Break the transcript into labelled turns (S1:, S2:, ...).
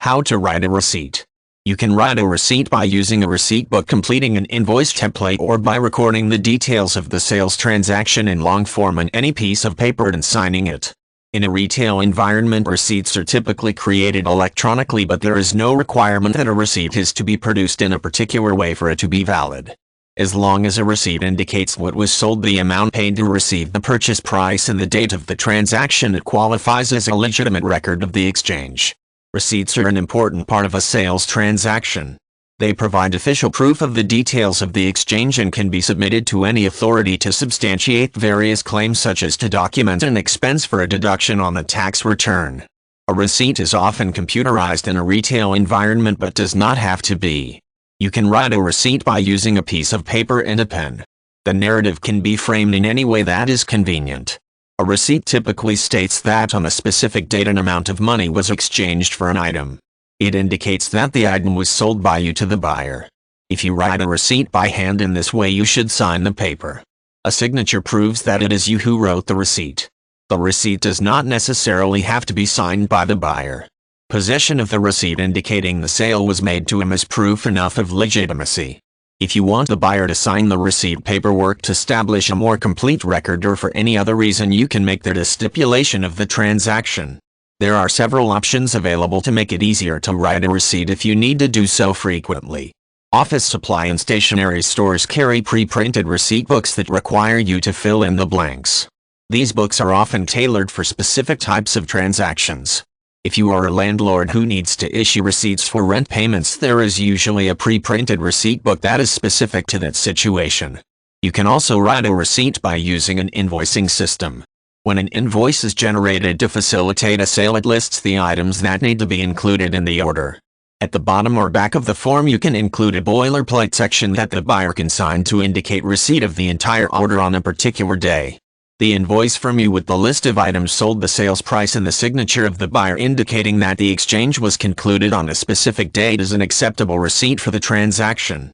S1: How to write a receipt. You can write a receipt by using a receipt book, completing an invoice template, or by recording the details of the sales transaction in long form on any piece of paper and signing it. In a retail environment, receipts are typically created electronically, but there is no requirement that a receipt is to be produced in a particular way for it to be valid. As long as a receipt indicates what was sold, the amount paid to receive, the purchase price, and the date of the transaction, it qualifies as a legitimate record of the exchange. Receipts are an important part of a sales transaction. They provide official proof of the details of the exchange and can be submitted to any authority to substantiate various claims, such as to document an expense for a deduction on the tax return. A receipt is often computerized in a retail environment but does not have to be. You can write a receipt by using a piece of paper and a pen. The narrative can be framed in any way that is convenient. A receipt typically states that on a specific date an amount of money was exchanged for an item. It indicates that the item was sold by you to the buyer. If you write a receipt by hand in this way, you should sign the paper. A signature proves that it is you who wrote the receipt. The receipt does not necessarily have to be signed by the buyer. Possession of the receipt indicating the sale was made to him is proof enough of legitimacy. If you want the buyer to sign the receipt paperwork to establish a more complete record, or for any other reason, you can make that a stipulation of the transaction. There are several options available to make it easier to write a receipt if you need to do so frequently. Office supply and stationery stores carry pre-printed receipt books that require you to fill in the blanks. These books are often tailored for specific types of transactions. If you are a landlord who needs to issue receipts for rent payments, there is usually a pre-printed receipt book that is specific to that situation. You can also write a receipt by using an invoicing system. When an invoice is generated to facilitate a sale, it lists the items that need to be included in the order. At the bottom or back of the form, you can include a boilerplate section that the buyer can sign to indicate receipt of the entire order on a particular day. The invoice from you with the list of items sold, the sales price, and the signature of the buyer indicating that the exchange was concluded on a specific date is an acceptable receipt for the transaction.